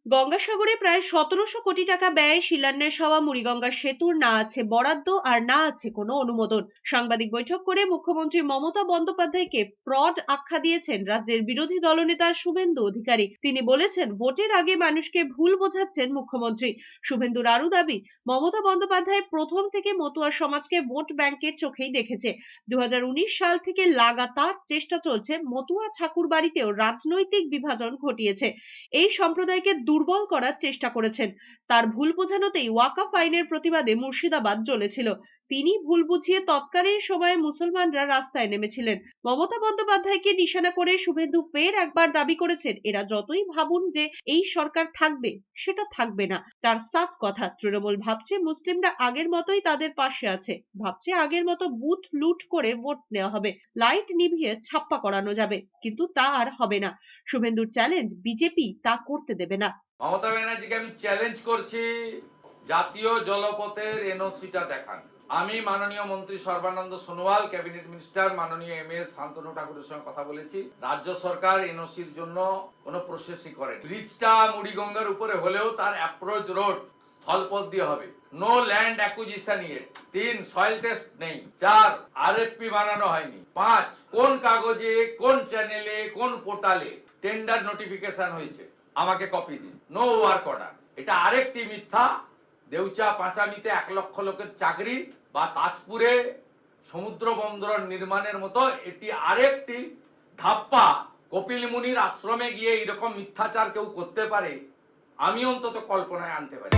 গঙ্গাসাগরে প্রায় ১৭০০ কোটি টাকা ব্যয়ে শিলান্যাস হওয়া মুড়িগঙ্গা সেতুর না আছে বরাদ্দ আর না আছে কোনো অনুমোদন। সাংবাদিক বৈঠক করে মুখ্যমন্ত্রী মমতা বন্দ্যোপাধ্যায়কে ফ্রড আখ্যা দিয়েছেন রাজ্যের বিরোধী দলনেতা শুভেন্দু অধিকারী। তিনি বলেছেন, ভোটের আগে মানুষকে ভুল বোঝাচ্ছেন মুখ্যমন্ত্রী। শুভেন্দুর আরও দাবি, মমতা বন্দ্যোপাধ্যায় প্রথম থেকে মতুয়া সমাজকে ভোট ব্যাংকের চোখেই দেখেছে। ২০১৯ সাল থেকে লাগাতার চেষ্টা চলছে মতুয়া ঠাকুর বাড়িতেও রাজনৈতিক বিভাজন ঘটিয়েছে, এই সম্প্রদায়কে দুর্বল করার চেষ্টা করেছেন। তার ভুল বোঝানোতেই ওয়াকফ আইনের প্রতিবাদে মুর্শিদাবাদ জ্বলেছিল। তিনি ভুল বুঝিয়ে তৎকালীন সময়ে মুসলমানরা রাস্তায় নেমেছিলেন। মমতা বন্দ্যোপাধ্যায়কে নিশানা করে শুভেন্দু ফের একবার দাবি করেছেন, এরা যতই ভাবুন যে এই সরকার থাকবে, সেটা থাকবে না। তার সাফ কথা, তৃণমূল ভাবছে মুসলিমরা আগের মতোই তাদের পাশে আছে, ভাবছে আগের মতো বুথ লুট করে ভোট নেওয়া হবে, লাইট নিভিয়ে ছাপ্পা করানো যাবে, কিন্তু তা আর হবে না। শুভেন্দুর চ্যালেঞ্জ, বিজেপি তা করতে দেবে না। মমতা ব্যানার্জিকে আমি চ্যালেঞ্জ করছি, জাতীয় জলপথের এনওসিটা দেখান। আমি মাননীয় মন্ত্রী সর্বানন্দ সোনোয়াল, ক্যাবিনেট মিনিস্টার মাননীয় এম.এস শান্তনু ঠাকুরের সঙ্গে কথা বলেছি। রাজ্য সরকার এনওসির জন্য কোনো প্রসেসই করেনি। ব্রিজটা মুড়িগঙ্গার উপরে হলেও তার অ্যাপ্রোচ রোড স্থলপথ দিয়ে হবে। No land acquisition yet. ৩, soil test নেই। ৪, আরএফপি বানানো হয়নি। ৫, কোন কাগজে, কোন চ্যানেলে, কোন পোর্টালে টেন্ডার নোটিফিকেশন হয়েছে আমাকে কপি দিন। No work order. এটা আরেকটি মিথ্যা। দেউচা পাঁচামিতে ১ লক্ষ লোকের চাকরি বা তাজপুরে সমুদ্র বন্দর নির্মাণের মতো এটি আরেকটি ধাপ্পা। কপিল মুনির আশ্রমে গিয়ে এরকম মিথ্যাচার কেউ করতে পারে, আমি অন্তত কল্পনায় আনতে পারি।